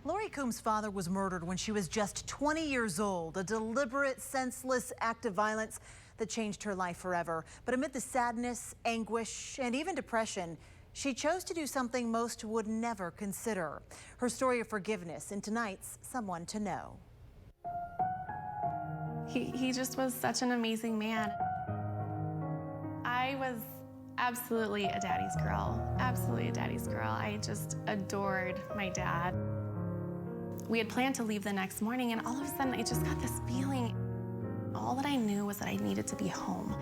Lori Coombs' father was murdered when she was just 20 years old, a deliberate, senseless act of violence that changed her life forever. But amid the sadness, anguish, and even depression, she chose to do something most would never consider. Her story of forgiveness in tonight's Someone to Know. He just was such an amazing man. I was absolutely a daddy's girl, absolutely a daddy's girl. I just adored my dad. We had planned to leave the next morning, and all of a sudden I just got this feeling. All that I knew was that I needed to be home.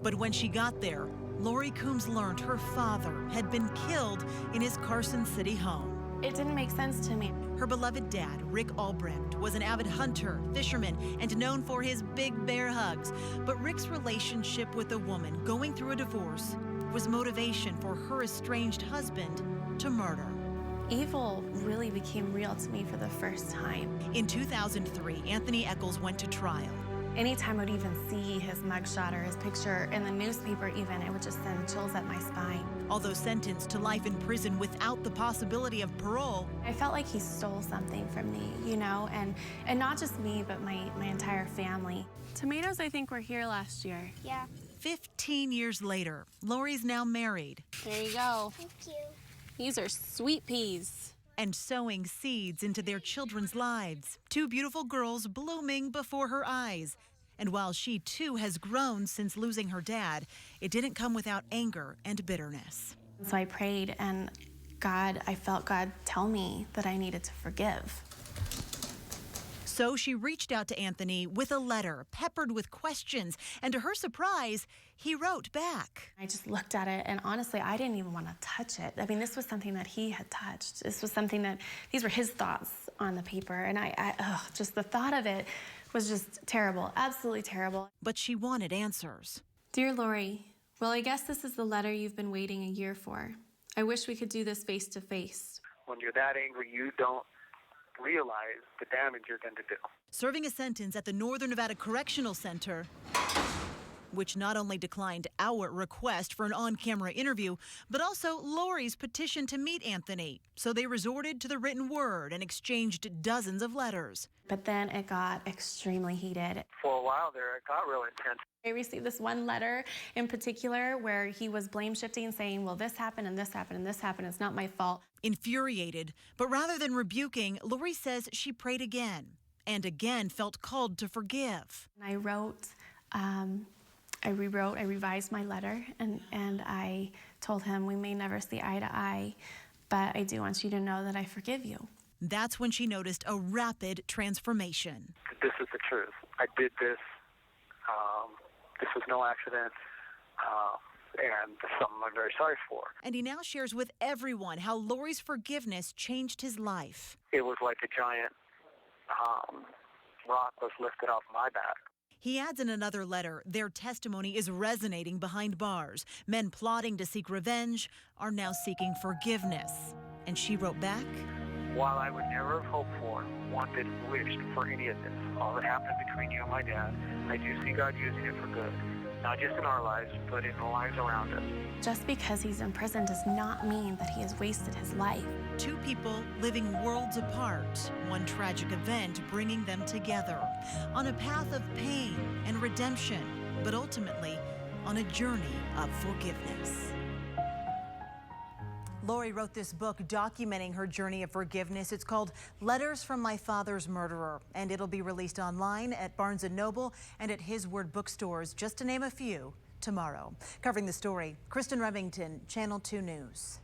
But when she got there, Lori Coombs learned her father had been killed in his Carson City home. It didn't make sense to me. Her beloved dad, Rick Albrecht, was an avid hunter, fisherman, and known for his big bear hugs. But Rick's relationship with a woman going through a divorce was motivation for her estranged husband to murder. Evil really became real to me for the first time. In 2003, Anthony Eccles went to trial. Anytime I would even see his mugshot or his picture in the newspaper even, it would just send chills up my spine. Although sentenced to life in prison without the possibility of parole, I felt like he stole something from me, you know, and not just me, but my entire family. Tomatoes, I think, were here last year. Yeah. 15 years later, Lori's now married. There you go. Thank you. These are sweet peas. And sowing seeds into their children's lives. Two beautiful girls blooming before her eyes. And while she too has grown since losing her dad, it didn't come without anger and bitterness. So I prayed, and I felt God tell me that I needed to forgive. So she reached out to Anthony with a letter peppered with questions, and to her surprise, he wrote back. I just looked at it, and honestly, I didn't even want to touch it. I mean, this was something that he had touched. This was something that, these were his thoughts on the paper, and just the thought of it was just terrible, absolutely terrible. But she wanted answers. Dear Lori, well, I guess this is the letter you've been waiting a year for. I wish we could do this face to face. When you're that angry, you don't realize the damage you're going to do. Serving a sentence at the Northern Nevada Correctional Center, which not only declined our request for an on-camera interview, but also Lori's petition to meet Anthony. So they resorted to the written word and exchanged dozens of letters. But then it got extremely heated. For a while there, it got real intense. I received this one letter in particular where he was blame shifting, saying, well, this happened and this happened and this happened. It's not my fault. Infuriated, but rather than rebuking, Lori says she prayed again and again felt called to forgive. I wrote, I rewrote, I revised my letter, and I told him we may never see eye to eye, but I do want you to know that I forgive you. That's when she noticed a rapid transformation. This is the truth. I did this. This was no accident, and this is something I'm very sorry for. And he now shares with everyone how Lori's forgiveness changed his life. It was like a giant rock was lifted off my back. He adds in another letter, their testimony is resonating behind bars. Men plotting to seek revenge are now seeking forgiveness. And she wrote back, while I would never have hoped for, wanted, wished for any of this, all that happened between you and my dad, I do see God using it for good. Not just in our lives, but in the lives around us. Just because he's in prison does not mean that he has wasted his life. Two people living worlds apart, one tragic event bringing them together on a path of pain and redemption, but ultimately on a journey of forgiveness. Lori wrote this book documenting her journey of forgiveness. It's called Letters from My Father's Murderer, and it'll be released online at Barnes & Noble and at His Word bookstores, just to name a few, tomorrow. Covering the story, Kristen Remington, Channel 2 News.